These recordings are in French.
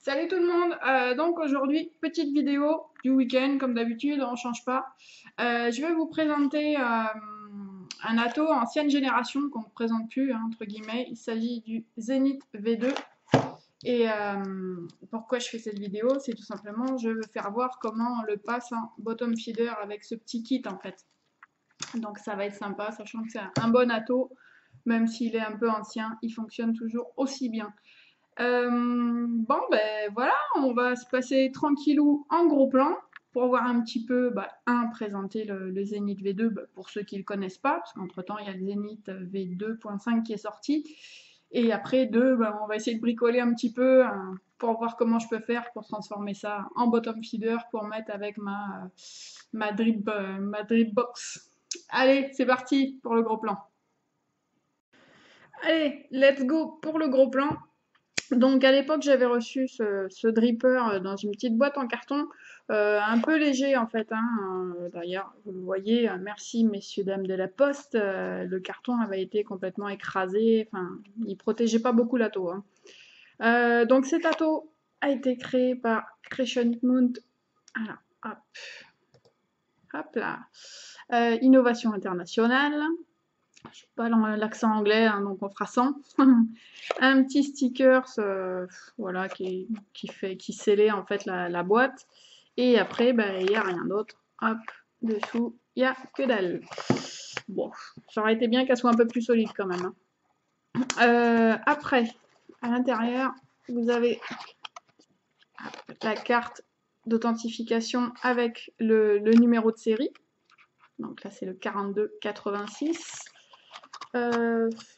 Salut tout le monde. Donc aujourd'hui, petite vidéo du week-end, comme d'habitude, on change pas. Je vais vous présenter un Atto ancienne génération qu'on ne présente plus, hein, entre guillemets. Il s'agit du Zenith V2. Et pourquoi je fais cette vidéo? C'est tout simplement, je veux faire voir comment on le passe en bottom feeder avec ce petit kit en fait. Donc ça va être sympa, sachant que c'est un bon Atto, même s'il est un peu ancien, il fonctionne toujours aussi bien. Bon, ben voilà, on va se passer tranquillou en gros plan pour voir un petit peu, présenter le Zenith V2 pour ceux qui ne le connaissent pas, parce qu'entre-temps, il y a le Zenith V2.5 qui est sorti. Et après, on va essayer de bricoler un petit peu pour voir comment je peux faire pour transformer ça en bottom feeder pour mettre avec ma drip box. Allez, c'est parti pour le gros plan. Allez, let's go pour le gros plan. Donc à l'époque, j'avais reçu ce dripper dans une petite boîte en carton, un peu léger en fait, hein. D'ailleurs, vous le voyez, merci messieurs dames de la poste, le carton avait été complètement écrasé, enfin, il protégeait pas beaucoup l'atto, hein. Donc cet atto a été créé par Crescent Moon, alors, hop, hop là, Innovation Internationale. Je sais pas l'accent anglais, hein, donc on fera sans. Un petit sticker, voilà, qui scellait en fait la boîte. Et après, il n'y a rien d'autre. Hop, dessous, il n'y a que dalle. Bon, ça aurait été bien qu'elle soit un peu plus solide quand même, hein. Après, à l'intérieur, vous avez la carte d'authentification avec le numéro de série. Donc là, c'est le 4286.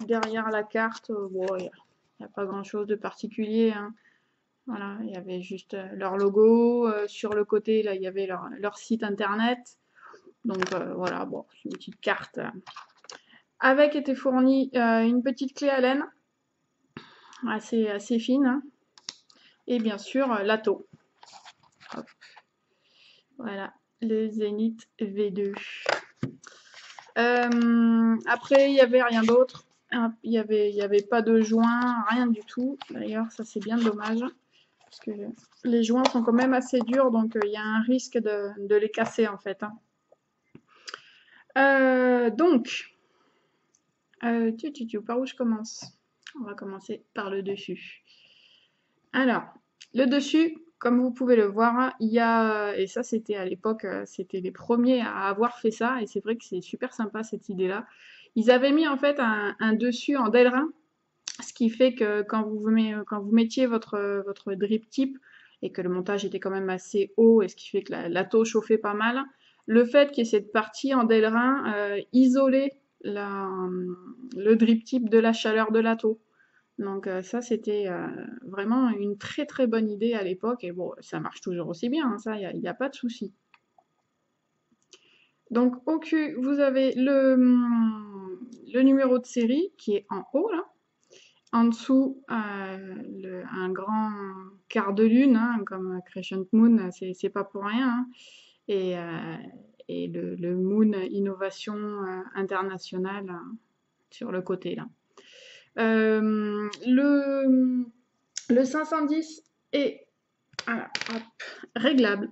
Derrière la carte, bon, il n'y a pas grand chose de particulier, hein. Voilà, il y avait juste leur logo. Sur le côté, là, il y avait leur site internet. Donc voilà, bon, c'est une petite carte. Avec était fournie une petite clé Allen, assez fine, hein. Et bien sûr, l'atto. Voilà, le Zenith V2. Après, il n'y avait rien d'autre. Il n'y avait pas de joint, rien du tout. D'ailleurs, ça c'est bien dommage. Parce que les joints sont quand même assez durs, donc il y a un risque de les casser en fait, hein. Par où je commence? On va commencer par le dessus. Alors, le dessus, comme vous pouvez le voir, il y a, et ça c'était à l'époque, c'était les premiers à avoir fait ça, et c'est vrai que c'est super sympa cette idée-là. Ils avaient mis en fait un dessus en Delrin, ce qui fait que quand vous mettiez votre drip tip et que le montage était quand même assez haut, et ce qui fait que la taux chauffait pas mal, le fait qu'il y ait cette partie en Delrin isolait le drip tip de la chaleur de la taux. Donc ça, c'était vraiment une très très bonne idée à l'époque. Et bon, ça marche toujours aussi bien, hein, ça, il n'y a pas de souci. Donc au cul, vous avez le numéro de série qui est en haut, là. En dessous, un grand quart de lune, hein, comme Crescent Moon, c'est pas pour rien, hein. Et, le Moon Innovation Internationale sur le côté, là. Le 510 est voilà, hop, réglable.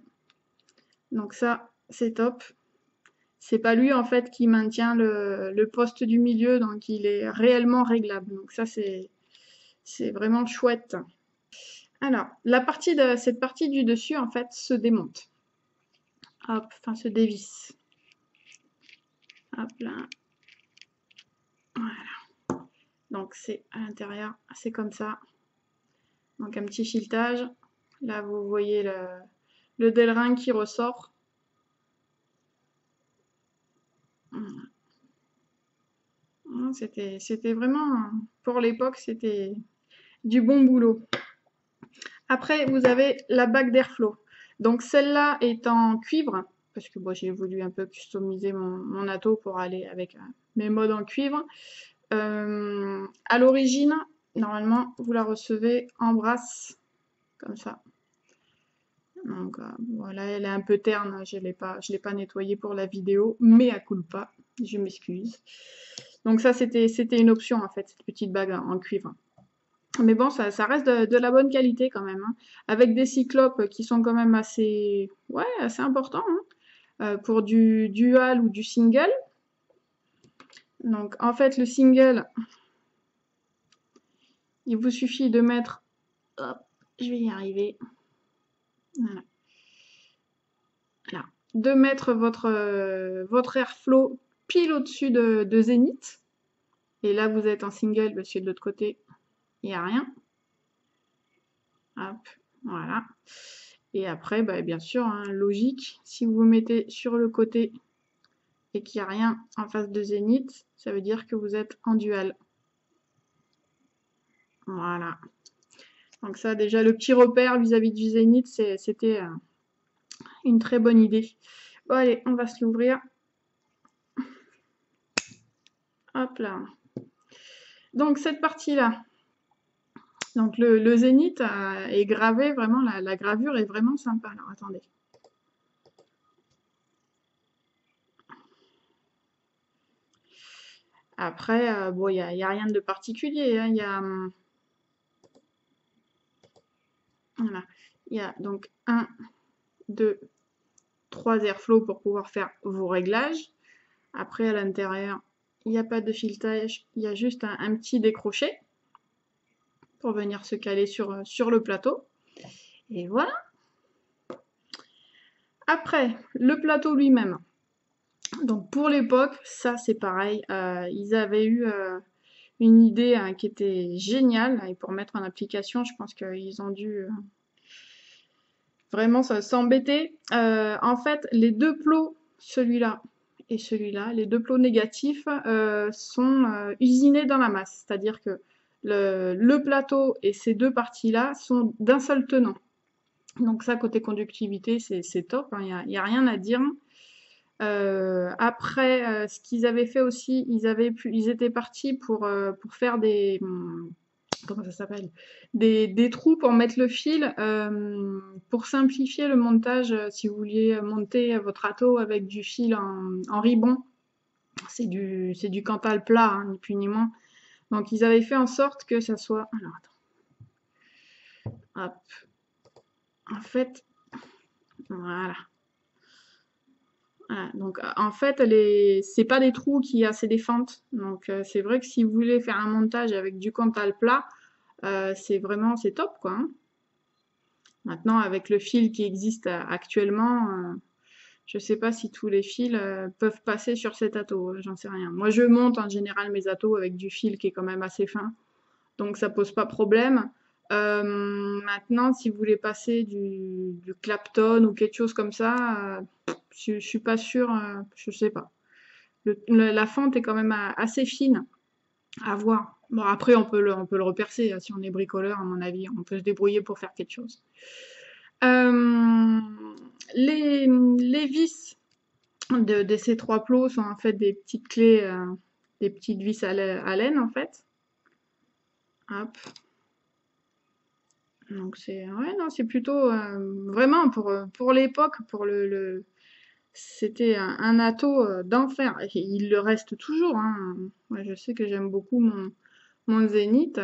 Donc ça, c'est top. C'est pas lui en fait qui maintient le poste du milieu, donc il est réellement réglable. Donc ça, c'est vraiment chouette. Alors, cette partie du dessus, en fait, se démonte. Hop, enfin, se dévisse. Hop là. Voilà. Donc, c'est à l'intérieur, c'est comme ça. Donc, un petit filetage. Là, vous voyez le Delrin qui ressort. C'était vraiment, pour l'époque, c'était du bon boulot. Après, vous avez la bague d'airflow. Donc celle-là est en cuivre, parce que j'ai voulu un peu customiser mon atto pour aller avec mes modes en cuivre. À l'origine, normalement, vous la recevez en brasse, comme ça. Donc voilà, elle est un peu terne, je l'ai pas nettoyée pour la vidéo, mais à culpa, je m'excuse. Donc ça, c'était une option en fait, cette petite bague en cuivre. Mais bon, ça reste de la bonne qualité quand même, hein. Avec des cyclopes qui sont quand même assez, ouais, assez importants, hein, pour du dual ou du single. Donc en fait, le single, il vous suffit de mettre, hop, je vais y arriver, voilà, voilà, de mettre votre airflow pile au-dessus de Zénith. Et là, vous êtes en single parce que de l'autre côté, il n'y a rien. Hop, voilà. Et après, bah, bien sûr, hein, logique, si vous vous mettez sur le côté et qu'il n'y a rien en face de Zénith, ça veut dire que vous êtes en dual. Voilà. Donc ça, déjà, le petit repère vis-à-vis du Zénith, c'était une très bonne idée. Bon, allez, on va se l'ouvrir. Hop là. Donc cette partie-là, donc le Zénith est gravé, vraiment, la gravure est vraiment sympa. Alors attendez. Après, bon, il y a rien de particulier, hein. Voilà. Il y a donc 1, 2, 3 airflow pour pouvoir faire vos réglages. Après, à l'intérieur, il n'y a pas de filetage, il y a juste un petit décroché pour venir se caler sur le plateau. Et voilà. Après, le plateau lui-même. Donc pour l'époque, ça c'est pareil. Ils avaient eu une idée qui était géniale. Et pour mettre en application, je pense qu'ils ont dû vraiment s'embêter. En fait, les deux plots, celui-là et celui-là, les deux plots négatifs sont usinés dans la masse. C'est-à-dire que le plateau et ces deux parties-là sont d'un seul tenant. Donc ça, côté conductivité, c'est top, hein, y a rien à dire. Après, ce qu'ils avaient fait aussi, ils étaient partis pour faire des, comment ça s'appelle? Des trous pour mettre le fil, pour simplifier le montage, si vous vouliez monter votre râteau avec du fil en ribbon. C'est du Cantal plat, hein, ni plus ni moins. Donc ils avaient fait en sorte que ça soit. Alors attends. Hop. En fait, voilà. Voilà, donc en fait, c'est pas des trous c'est des fentes. Donc c'est vrai que si vous voulez faire un montage avec du Cantal plat, c'est top quoi, hein. Maintenant, avec le fil qui existe actuellement, je sais pas si tous les fils peuvent passer sur cet atto, j'en sais rien. Moi, je monte en général mes attos avec du fil qui est quand même assez fin, donc ça pose pas problème. Maintenant, si vous voulez passer du Clapton ou quelque chose comme ça, je suis pas sûre, je sais pas. La fente est quand même assez fine à voir. Bon, après, on peut le repercer, hein, si on est bricoleur, à mon avis, on peut se débrouiller pour faire quelque chose. Euh, les vis de ces trois plots sont en fait des petites clés, des petites vis à laine en fait. Hop. Donc c'est ouais non c'est plutôt vraiment pour l'époque pour c'était un atto d'enfer et il le reste toujours hein. Ouais, je sais que j'aime beaucoup mon Zénith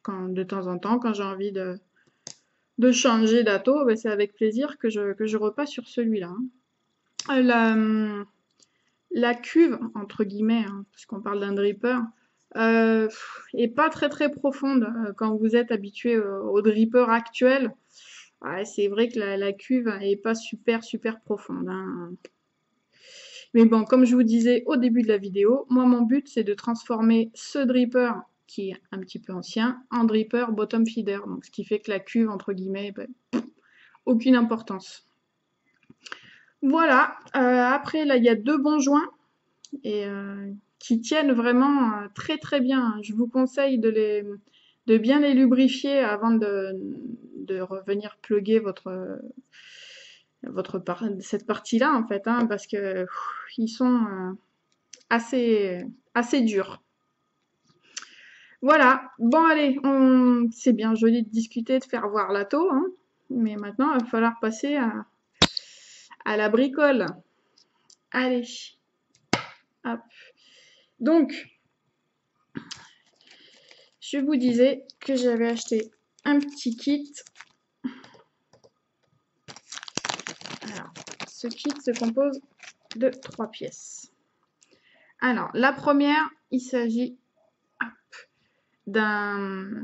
quand de temps en temps quand j'ai envie de changer d'atto ben, c'est avec plaisir que je repasse sur celui-là, hein. La cuve, entre guillemets, hein, parce qu'on parle d'un dripper, est pas très très profonde quand vous êtes habitué au dripper actuel. Ouais, c'est vrai que la cuve est pas super super profonde, hein. Mais bon, comme je vous disais au début de la vidéo, moi mon but c'est de transformer ce dripper qui est un petit peu ancien en dripper bottom feeder. Donc ce qui fait que la cuve, entre guillemets, ben, aucune importance. Voilà, après là il y a deux bons joints et qui tiennent vraiment très très bien. Je vous conseille de bien les lubrifier avant de revenir plugger cette partie-là en fait, hein, parce que ils sont assez durs. Voilà, bon allez, c'est bien joli de discuter, de faire voir l'atto, hein, mais maintenant il va falloir passer à la bricole. Allez, hop. Donc, je vous disais que j'avais acheté un petit kit. Alors, ce kit se compose de 3 pièces. Alors, la première, il s'agit d'un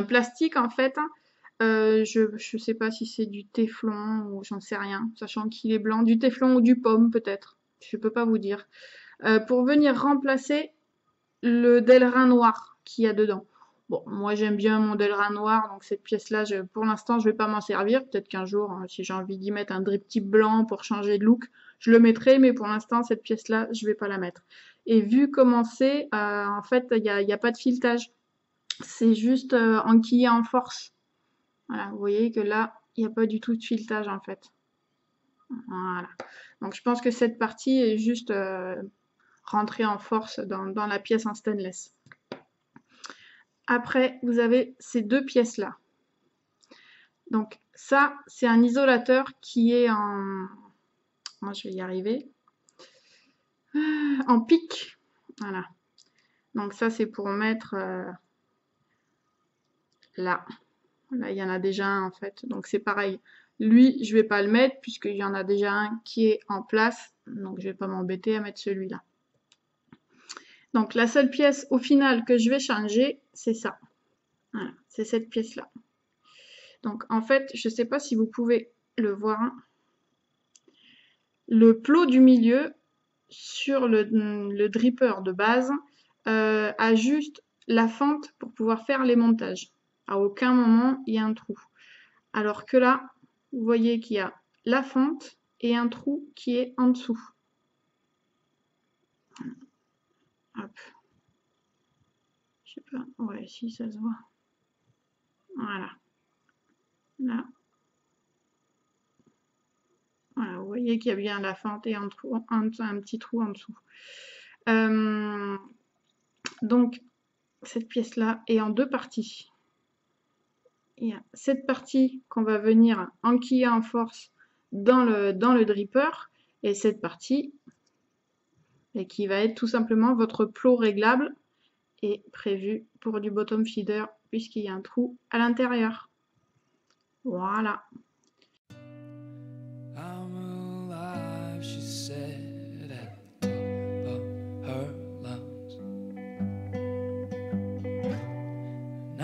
plastique en fait. Je sais pas si c'est du téflon ou j'en sais rien, sachant qu'il est blanc, du téflon ou du pomme peut-être. Je peux pas vous dire. Pour venir remplacer le Delrin noir qu'il y a dedans. Bon, moi j'aime bien mon Delrin noir, donc cette pièce-là, pour l'instant, je vais pas m'en servir. Peut-être qu'un jour, hein, si j'ai envie d'y mettre un drip type blanc pour changer de look, je le mettrai, mais pour l'instant, cette pièce-là, je vais pas la mettre. Et vu comment c'est, en fait, il y a pas de filetage. C'est juste enquillé en force. Voilà, vous voyez que là, il n'y a pas du tout de filetage en fait. Voilà. Donc je pense que cette partie est juste rentrée en force dans la pièce en stainless. Après, vous avez ces deux pièces-là. Donc ça, c'est un isolateur qui est en... Moi, je vais y arriver. En pic. Voilà. Donc ça, c'est pour mettre là. Là, il y en a déjà un en fait. Donc c'est pareil. Lui, je vais pas le mettre puisqu'il y en a déjà un qui est en place. Donc je vais pas m'embêter à mettre celui-là. Donc la seule pièce au final que je vais changer, c'est ça. Voilà, c'est cette pièce-là. Donc en fait, je ne sais pas si vous pouvez le voir. Le plot du milieu sur le dripper de base a juste la fente pour pouvoir faire les montages. À aucun moment, il y a un trou. Alors que là, vous voyez qu'il y a la fente et un trou qui est en dessous. Hop. Je sais pas, ouais, si ça se voit. Voilà. Là. Voilà, vous voyez qu'il y a bien la fente et un petit trou en dessous. Donc, cette pièce-là est en deux parties. Il y a cette partie qu'on va venir enquiller en force dans le dripper et cette partie et qui va être tout simplement votre plot réglable et prévu pour du bottom feeder puisqu'il y a un trou à l'intérieur. Voilà.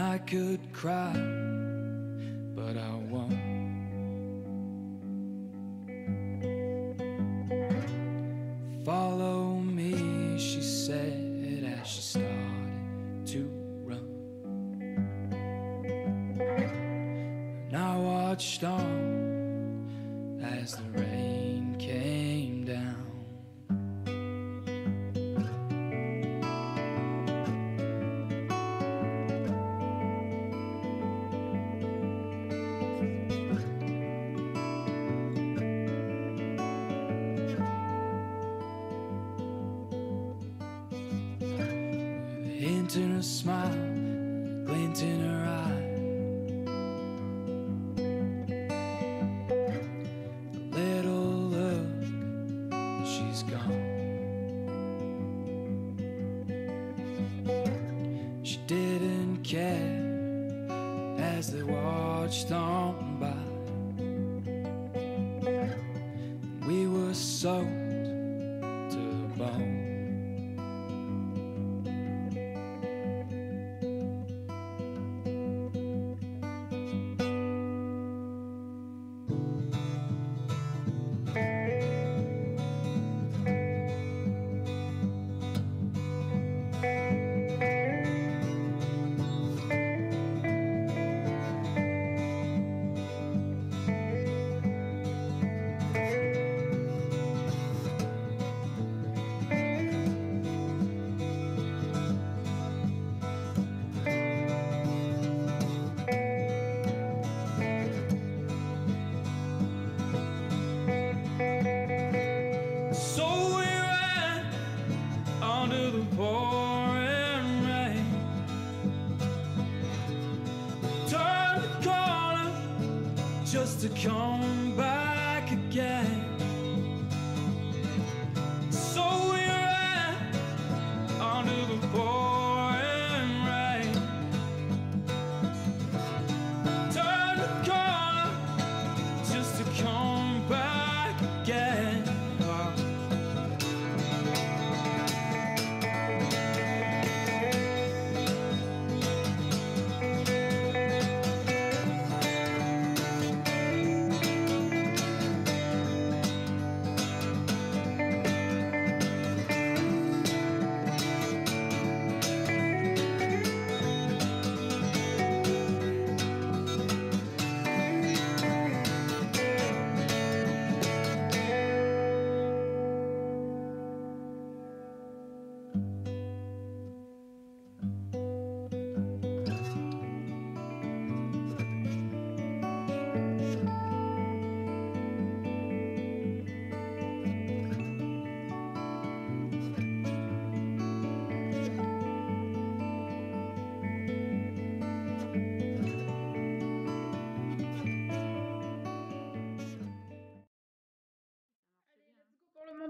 I could cry, but I won't. Follow me, she said as she started to run. And I watched on as the rain came down. Hint in a smile, glint in her eye, a little look, she's gone. She didn't care as they watched on by. We were soaked to the bone. Just to come back again. So we ran under the pouring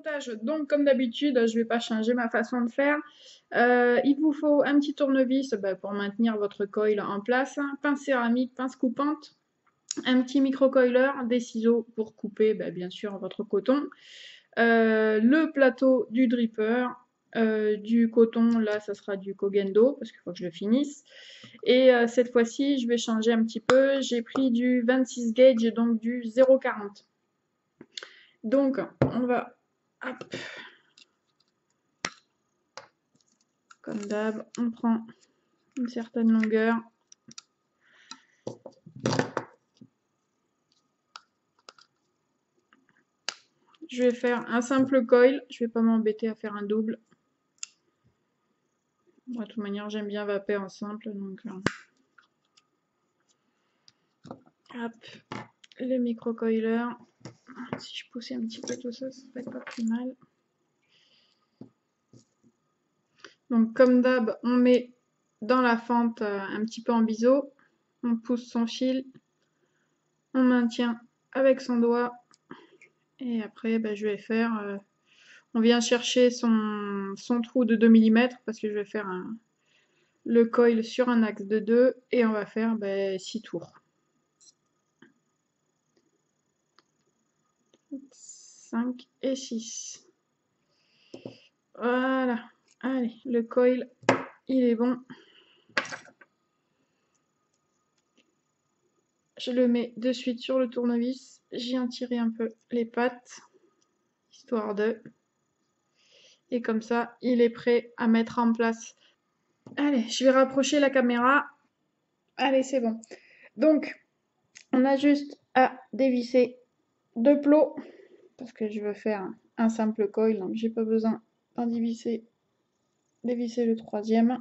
montage. Donc, comme d'habitude, je ne vais pas changer ma façon de faire. Il vous faut un petit tournevis pour maintenir votre coil en place, pince céramique, pince coupante, un petit micro-coiler, des ciseaux pour couper bien sûr votre coton, le plateau du dripper, du coton, là ça sera du Kogendo parce qu'il faut que je le finisse. Et cette fois-ci, je vais changer un petit peu. J'ai pris du 26 gauge, donc du 0,40. Donc, on va, hop, comme d'hab, on prend une certaine longueur. Je vais faire un simple coil, je vais pas m'embêter à faire un double. Moi, de toute manière, j'aime bien vaper en simple, donc hop, le micro-coiler. Si je poussais un petit peu tout ça, ça serait pas plus mal. Donc, comme d'hab, on met dans la fente un petit peu en biseau, on pousse son fil, on maintient avec son doigt, et après, je vais faire... on vient chercher son trou de 2 mm, parce que je vais faire le coil sur un axe de 2, et on va faire 6 tours. 5 et 6. Voilà. Allez, le coil, il est bon. Je le mets de suite sur le tournevis. J'y en tire un peu les pattes, histoire de... Et comme ça, il est prêt à mettre en place. Allez, je vais rapprocher la caméra. Allez, c'est bon. Donc, on a juste à dévisser 2 plots, parce que je veux faire un simple coil, donc j'ai pas besoin d'en dévisser le troisième.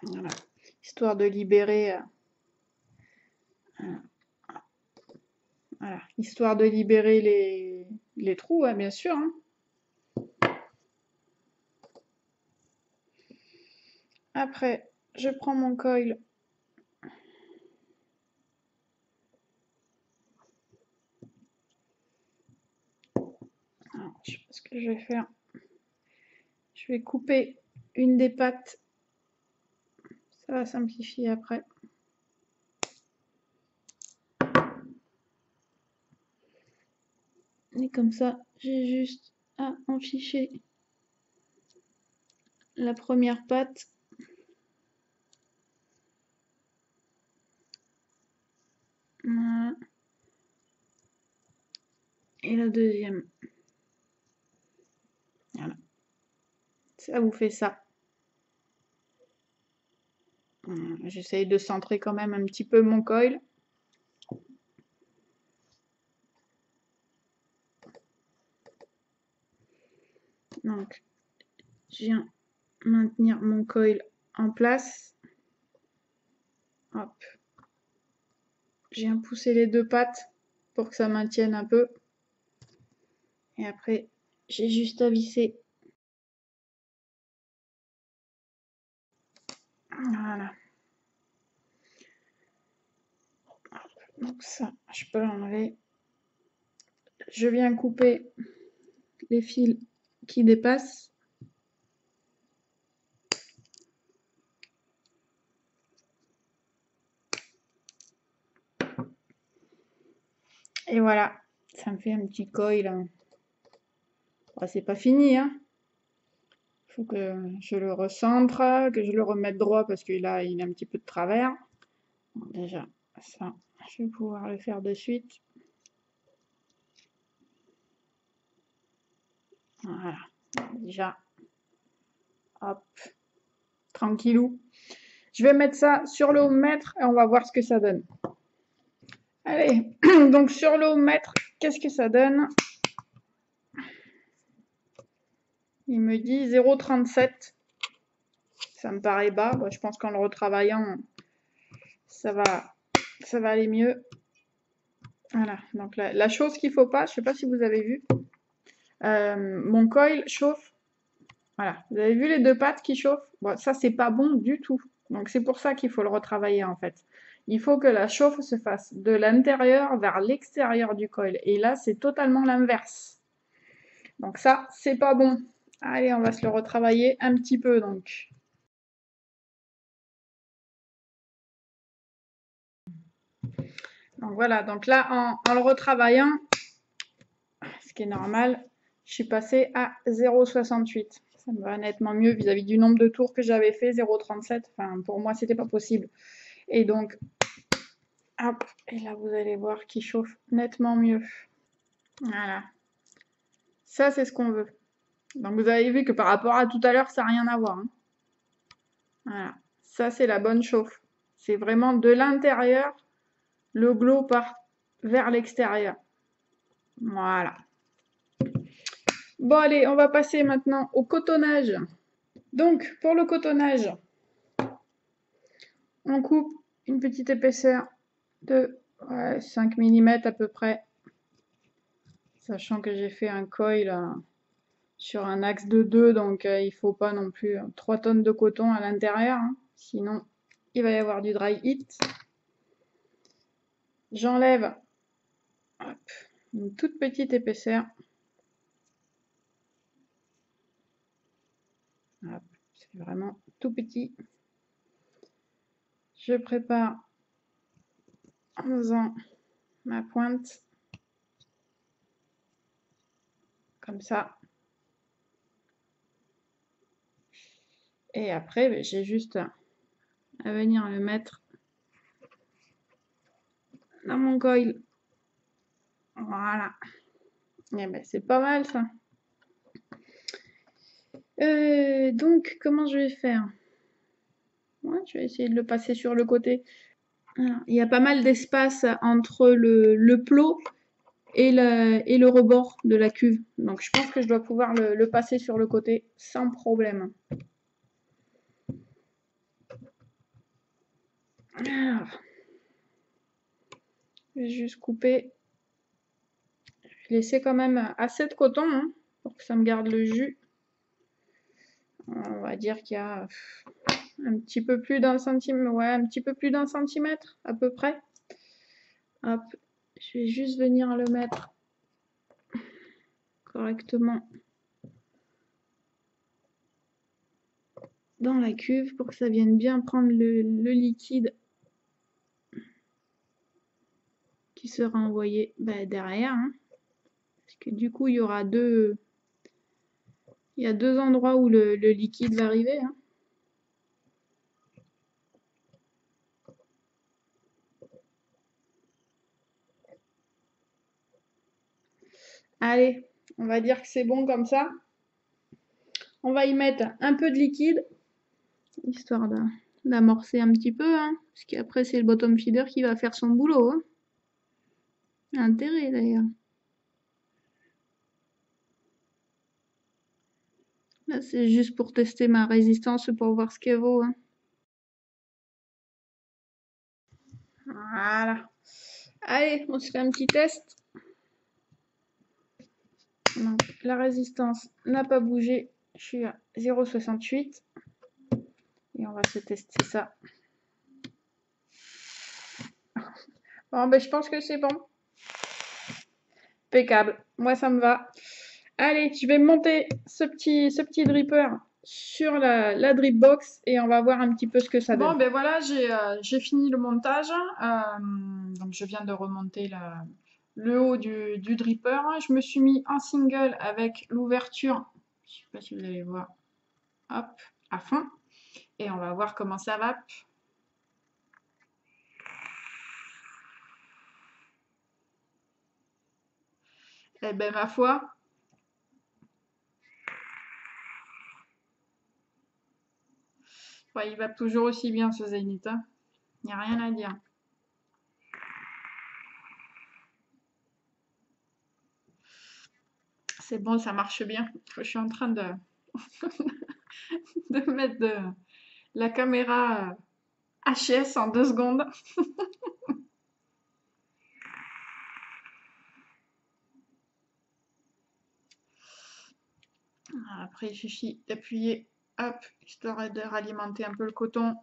Voilà, histoire de libérer... voilà, histoire de libérer les trous, bien sûr. Après, je prends mon coil. Alors, je sais pas ce que je vais faire. Je vais couper une des pattes. Ça va simplifier après. Et comme ça, j'ai juste à enficher la première patte. Voilà. Et la deuxième. Voilà. Ça vous fait ça. J'essaye de centrer quand même un petit peu mon coil. Donc, je viens maintenir mon coil en place. Hop. Je viens pousser les 2 pattes pour que ça maintienne un peu. Et après, j'ai juste à visser. Voilà. Donc ça, je peux l'enlever. Je viens couper les fils qui dépassent. Et voilà, ça me fait un petit coil. Bon, c'est pas fini, hein. Il faut que je le recentre, que je le remette droit parce qu'il a un petit peu de travers. Bon, déjà, ça, je vais pouvoir le faire de suite. Voilà, déjà, hop, tranquillou. Je vais mettre ça sur le ohmmètre et on va voir ce que ça donne. Allez, donc sur le ohmmètre, qu'est-ce que ça donne? Il me dit 0,37. Ça me paraît bas. Bon, je pense qu'en le retravaillant, ça va aller mieux. Voilà, donc la chose qu'il ne faut pas, je ne sais pas si vous avez vu, mon coil chauffe. Voilà, vous avez vu les 2 pattes qui chauffent? Bon, ça, c'est pas bon du tout. Donc, c'est pour ça qu'il faut le retravailler, en fait. Il faut que la chauffe se fasse de l'intérieur vers l'extérieur du coil. Et là, c'est totalement l'inverse. Donc ça, c'est pas bon. Allez, on va se le retravailler un petit peu donc. Donc voilà, donc là, en le retravaillant, ce qui est normal, je suis passée à 0,68. Ça me va nettement mieux vis-à-vis du nombre de tours que j'avais fait, 0,37. Enfin, pour moi, c'était pas possible. Et donc, hop, et là, vous allez voir qu'il chauffe nettement mieux. Voilà. Ça, c'est ce qu'on veut. Donc, vous avez vu que par rapport à tout à l'heure, ça n'a rien à voir, hein. Voilà. Ça, c'est la bonne chauffe. C'est vraiment de l'intérieur, le glow part vers l'extérieur. Voilà. Bon, allez, on va passer maintenant au cotonnage. Donc, pour le cotonnage, on coupe une petite épaisseur de 5 mm à peu près. Sachant que j'ai fait un coil sur un axe de 2, donc il ne faut pas non plus 3 tonnes de coton à l'intérieur, hein. Sinon il va y avoir du dry heat. J'enlève une toute petite épaisseur. C'est vraiment tout petit. Je prépare en faisant ma pointe comme ça. Et après, j'ai juste à venir le mettre dans mon coil. Voilà. Et ben, c'est pas mal ça. Donc, comment je vais faire? Ouais, je vais essayer de le passer sur le côté. Alors, il y a pas mal d'espace entre le plot et le rebord de la cuve. Donc, je pense que je dois pouvoir le passer sur le côté sans problème. Alors, je vais juste couper. Je vais laisser quand même assez de coton, hein, pour que ça me garde le jus. On va dire qu'il y a un petit peu plus d'un centimètre, ouais, un petit peu plus d'un centimètre à peu près. Hop, je vais juste venir le mettre correctement dans la cuve pour que ça vienne bien prendre le liquide qui sera envoyé derrière, hein. Parce que du coup, il y a deux endroits où le liquide va arriver, hein. Allez, on va dire que c'est bon comme ça. On va y mettre un peu de liquide, histoire d'amorcer un petit peu, hein, parce qu'après, c'est le bottom feeder qui va faire son boulot, hein. Intérêt d'ailleurs. Là, c'est juste pour tester ma résistance, pour voir ce qu'elle vaut, hein. Voilà. Allez, on se fait un petit test. Donc, la résistance n'a pas bougé. Je suis à 0,68. Et on va se tester ça. Bon, ben, je pense que c'est bon. Impeccable. Moi, ça me va. Allez, je vais monter ce petit dripper sur la drip box et on va voir un petit peu ce que ça donne. Bon, ben voilà, j'ai fini le montage. Donc, je viens de remonter le haut du dripper. Je me suis mis en single avec l'ouverture. Je ne sais pas si vous allez voir. Hop, à fond. Et on va voir comment ça va. Eh ben, ma foi, ouais, il va toujours aussi bien ce Zénith, hein. Il n'y a rien à dire. C'est bon, ça marche bien. Je suis en train de, de mettre la caméra HS en 2 secondes. Après, il suffit d'appuyer, hop, histoire de ralimenter un peu le coton.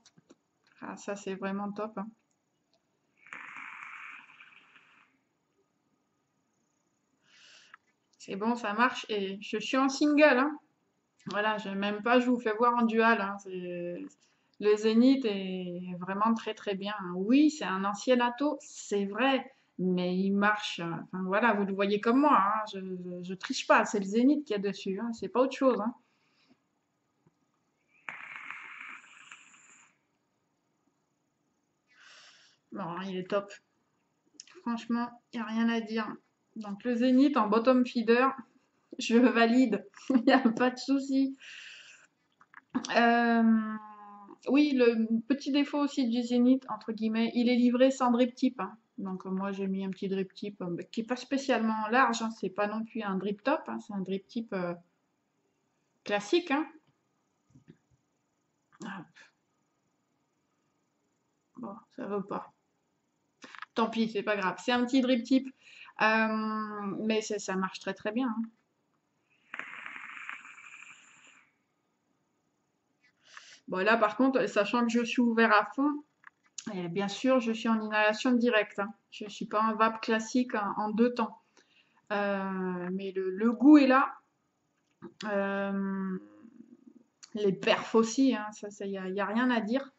Ah, ça, c'est vraiment top, hein. c'est bon, ça marche. Et je suis en single, hein. Voilà, même pas, je vous fais voir en dual, hein. Le Zénith est vraiment très très bien, hein. Oui, c'est un ancien Atto, c'est vrai, mais il marche. Enfin voilà, vous le voyez comme moi, hein. Je triche pas, c'est le Zénith qu'il y a dessus, hein. C'est pas autre chose, hein. Bon, il est top. Franchement, il n'y a rien à dire. Donc le Zénith en bottom feeder, je valide. Il n'y a pas de souci. Euh, oui, le petit défaut aussi du Zénith, entre guillemets, il est livré sans drip tip, hein. Donc moi j'ai mis un petit drip tip qui est pas spécialement large, hein. C'est pas non plus un drip top, hein. C'est un drip tip classique, hein. Ah, bon, ça veut pas. Tant pis, c'est pas grave. C'est un petit drip tip, mais ça marche très très bien, hein. Bon là par contre, sachant que je suis ouvert à fond, et bien sûr je suis en inhalation directe, hein. Je suis pas en vape classique en deux temps. Mais le goût est là. Euh, les perfs aussi, hein, ça, y a rien à dire.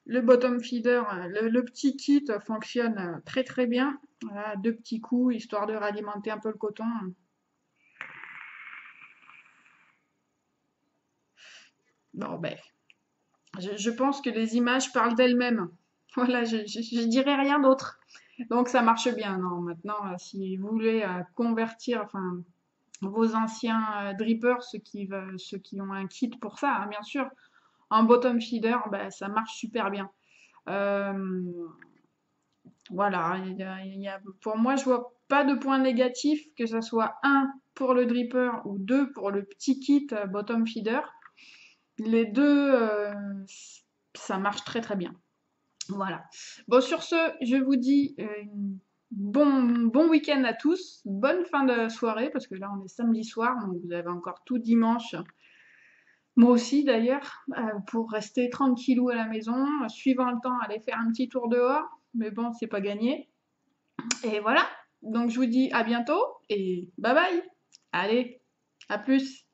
Le bottom feeder, le petit kit fonctionne très très bien. Voilà, deux petits coups, histoire de ralimenter un peu le coton. Bon, ben, je pense que les images parlent d'elles-mêmes. Voilà, je dirais rien d'autre. Donc ça marche bien. Non, maintenant, si vous voulez convertir, enfin, vos anciens drippers, ceux qui ont un kit pour ça, hein, bien sûr, en bottom feeder, ben, ça marche super bien. Euh, voilà, pour moi, je vois pas de point négatif, que ce soit un pour le dripper ou deux pour le petit kit bottom feeder. Les deux, ça marche très très bien. Voilà. Bon, sur ce, je vous dis bon week-end à tous, bonne fin de soirée, parce que là on est samedi soir, donc vous avez encore tout dimanche. Moi aussi d'ailleurs, pour rester tranquillou à la maison, suivant le temps, aller faire un petit tour dehors, mais bon, c'est pas gagné. Et voilà, donc je vous dis à bientôt et bye bye. Allez, à plus.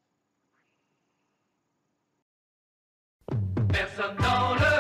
Personne dans le